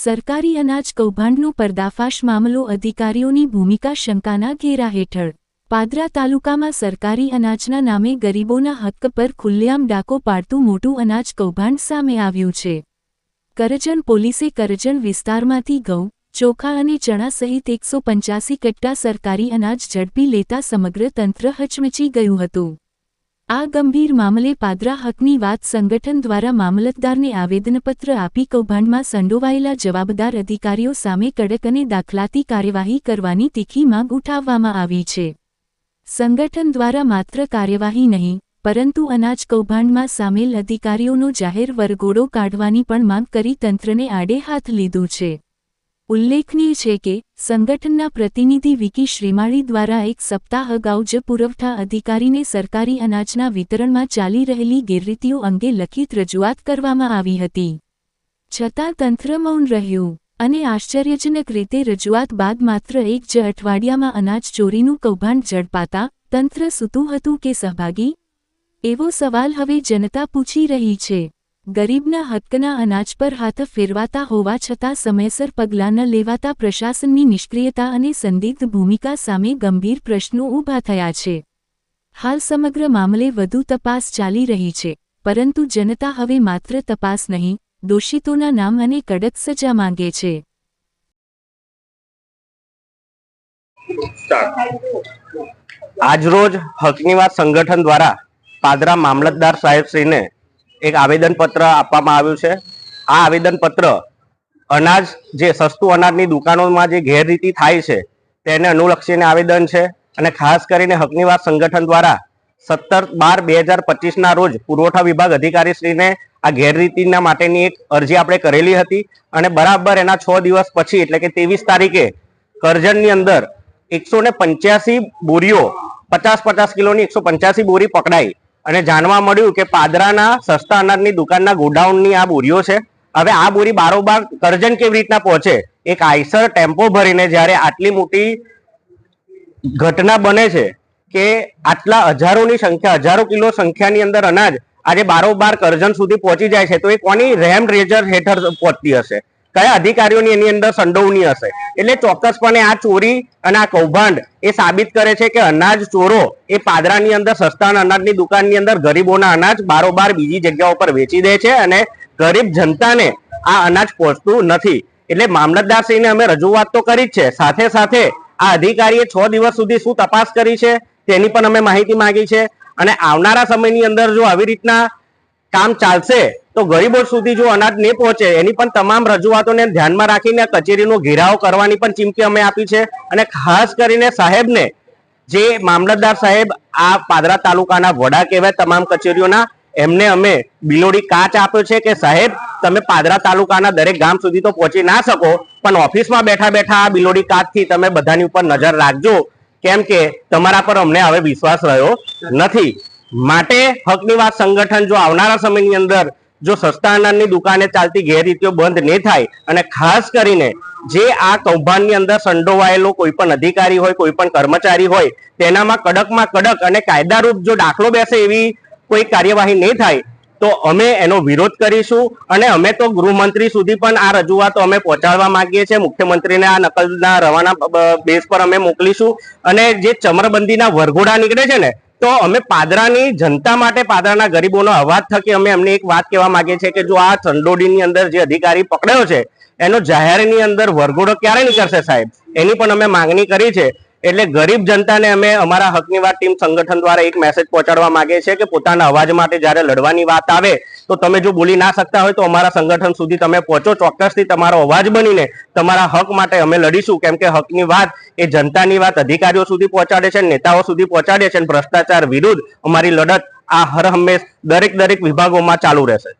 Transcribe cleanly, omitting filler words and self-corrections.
સરકારી અનાજ કૌભાંડનો પર્દાફાશ મામલો અધિકારીઓની ભૂમિકા શંકાના ઘેરા હેઠળ પાદરા તાલુકામાં સરકારી અનાજના નામે ગરીબોના હક્ક પર ખુલ્લેઆમ ડાકો પાડતું મોટું અનાજ કૌભાંડ સામે આવ્યું છે। કરજણ પોલીસે કરજણ વિસ્તારમાંથી ઘઉં, ચોખા અને ચણા સહિત 185 કટ્ટા સરકારી અનાજ ઝડપી લેતા સમગ્ર તંત્ર હચમચી ગયું હતું। આ ગંભીર મામલે પાદરા હકની વાત સંગઠન દ્વારા મામલતદારને આવેદનપત્ર આપી કૌભાંડમાં સંડોવાયેલા જવાબદાર અધિકારીઓ સામે કડક અને દાખલાતી કાર્યવાહી કરવાની તીખી માંગ ઉઠાવવામાં આવી છે। સંગઠન દ્વારા માત્ર કાર્યવાહી નહીં, પરંતુ અનાજ કૌભાંડમાં સામેલ અધિકારીઓનો જાહેર વરઘોડો કાઢવાની પણ માંગ કરી તંત્રને આડે હાથ લીધું છે। ઉલ્લેખનીય છે કે સંગઠનના પ્રતિનિધિ વિકી શ્રીમાળી દ્વારા એક સપ્તાહ અગાઉ જ પુરવઠા અધિકારીને સરકારી અનાજના વિતરણમાં ચાલી રહેલી ગેરરીતિઓ અંગે લખિત રજૂઆત કરવામાં આવી હતી, છતાં તંત્ર મૌન રહ્યું અને આશ્ચર્યજનક રીતે રજૂઆત બાદ માત્ર એક જ અઠવાડિયામાં અનાજ ચોરીનું કૌભાંડ ઝડપાતા તંત્ર સૂતું હતું કે સહભાગી? એવો સવાલ હવે જનતા પૂછી રહી છે। ગરીબના હક્કના અનાજ પર હાથ ફેરવાતા હોવા છતાં સમયસર પગલાં ન લેવાતા પ્રશાસનની નિષ્ક્રિયતા અને સંદિગ્ધ ભૂમિકા સામે ગંભીર પ્રશ્નો ઊભા થયા છે। હાલ સમગ્ર મામલે વધુ તપાસ ચાલી રહી છે, પરંતુ જનતા હવે માત્ર તપાસ નહીં, દોષિતોના નામ અને કડક સજા માંગે છે। આજરોજ હકની વાત સંગઠન દ્વારા પાદરા મામલતદાર સાહેબશ્રીને એક આવેદનપત્ર આપવામાં આવ્યું છે। આ આવેદનપત્ર અનાજ જે સસ્તું અનાજની દુકાનોમાં જે ગેરરીતિ થાય છે તેને અનુલક્ષીને આવેદન છે અને ખાસ કરીને હકની વાત સંગઠન દ્વારા 17/12/2025 ના રોજ પુરવઠા વિભાગ અધિકારીશ્રીને આ ગેરરીતિના માટેની એક અરજી આપણે કરેલી હતી અને બરાબર એના 6 દિવસ પછી એટલે કે 23 તારીખે કરજણની અંદર 185 બોરીઓ 50-50 કિલોની 185 બોરી પકડાઈ અને જાણવા મળ્યું કે પાદરાના સસ્તા અનાજની દુકાનના ગોડાઉનની આ બોરીઓ છે। હવે આ બોરી બારોબાર કરજણ કેવી રીતના પહોંચે? એક આઈસર ટેમ્પો ભરીને જ્યારે આટલી મોટી ઘટના બને છે કે આટલા હજારોની સંખ્યા, હજારો કિલો સંખ્યાની અંદર અનાજ આજે બારોબાર કરજણ સુધી પહોંચી જાય છે, તો એ કોની રહેમ રેજર હેઠળ પહોંચતી હશે? કયા અધિકારીઓની એની અંદર સંડોવણી હશે? એટલે ચોક્કસપણે આ ચોરી અને આ કૌભાંડ એ સાબિત કરે છે કે અનાજ ચોરો એ પાદરાની અંદર સસ્તા અનાજની દુકાનની અંદર ગરીબોના અનાજ બારોબાર બીજી જગ્યાઓ પર વેચી દે છે અને ગરીબ જનતાને આ અનાજ પહોંચતું નથી। એટલે મામલતદારશ્રીને અમે રજૂઆત તો કરી જ છે, સાથે સાથે આ અધિકારીએ 6 દિવસ સુધી શું તપાસ કરી છે તેની પણ અમે માહિતી માંગી છે અને આવનારા સમયની અંદર જો આવી રીતના કામ ચાલશે તો ગરીબો સુધી જો અનાજ નહીં પહોંચે એની પણ તમામ રજૂઆતોને ધ્યાનમાં રાખીને કચેરીનો ઘેરાવ કરવાની પણ ચીમકી અમે આપી છે। અને ખાસ કરીને સાહેબને, જે મામલતદાર સાહેબ આ પાદરા તાલુકાના વડા કહેવાય તમામ કચેરીઓના, એમને અમે બિલોડી કાચ આપ્યો છે કે સાહેબ તમે પાદરા તાલુકાના દરેક ગામ સુધી તો પહોંચી ના શકો, પણ ઓફિસમાં બેઠા બેઠા આ બિલોડી કાચથી તમે બધાની ઉપર નજર રાખજો, કેમ કે તમારા પર અમને હવે વિશ્વાસ રહ્યો નથી। માટે હકની વાત સંગઠન જો આવનારા સમયની અંદર જો સસ્તા અનાજની દુકાને ચાલતી ગેરરીતિઓ બંધ નહીં થાય અને ખાસ કરીને જે આ કૌભાંડની અંદર સંડોવાયેલો કોઈ પણ અધિકારી હોય, કોઈ પણ કર્મચારી હોય, તેનામાં કડકમાં કડક અને કાયદારૂપ જો દાખલો બેસે એવી કોઈ કાર્યવાહી નહીં થાય તો અમે એનો વિરોધ કરીશું અને અમે તો ગૃહમંત્રી સુધી પણ આ રજૂઆતો અમે પહોંચાડવા માંગીએ છીએ। મુખ્યમંત્રીને આ નકલના રવાના બેઝ પર અમે મોકલીશું અને જે ચમરબંધીના વરઘોડા નીકળે છે ને, તો અમે પાદરાની જનતા માટે, પાદરાના ગરીબોનો અવાજ થકી અમે એમને એક વાત કહેવા માંગીએ છીએ કે જો આ સંડોડીની અંદર જે અધિકારી પકડ્યો છે એનો જાહેરની અંદર વરઘોડો ક્યારે નીકળશે સાહેબ, એની પણ અમે માંગણી કરી છે। એટલે ગરીબ જનતાને અમે અમારા હકની વાત ટીમ સંગઠન દ્વારા એક મેસેજ પહોંચાડવા માંગીએ છીએ કે પોતાના અવાજ માટે જ્યારે લડવાની વાત આવે તો તમે જો બોલી ના શકતા હોય તો અમારા સંગઠન સુધી તમે પહોંચો, ચોક્કસથી તમારો અવાજ બનીને તમારા હક માટે અમે લડીશું, કેમ કે હકની વાત એ જનતાની વાત અધિકારીઓ સુધી પહોંચાડે છે, નેતાઓ સુધી પહોંચાડે છે, ભ્રષ્ટાચાર વિરુદ્ધ અમારી લડત આ હર હંમેશ દરેક વિભાગોમાં ચાલુ રહેશે।